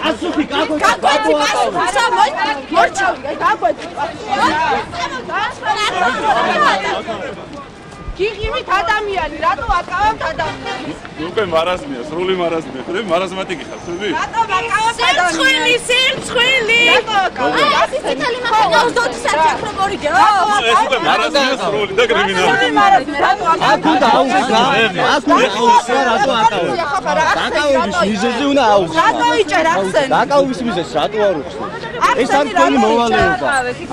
ასუქი გაგოჩა გიღიმით ადამიანი რატო აკავებთ ადამიანს უკვე მარაზმია სრული მარაზმია ხარ მარაზმატიკი ხარ ხები რატო აკავებთ ადამიანს სერცხვილი რატო აკავებთ ასი წითელი მახენა 20 საათი პროგრამია ეს უკვე მარაზმია სრული და კრიმინალური რატო აკავებთ რატო აკავების მიზეზი უნდა აუხსნა რატო იჭერ ახსენ დაკავების მიზეზი რატო არ უხსნა ეს ამ თქვენი მოვალეობა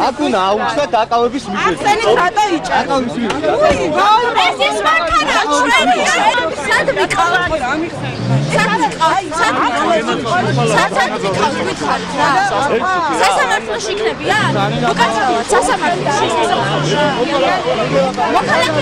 აქ უნდა აუხსნა დაკავების მიზეზი ახსენი რატო იჭერ დაკავების მიზეზი ეს ის მანქანა ჩვენი სად მიყავთ სასამართლოში იქნებიან? უკაცრავად სასამართლოში. მოხალხე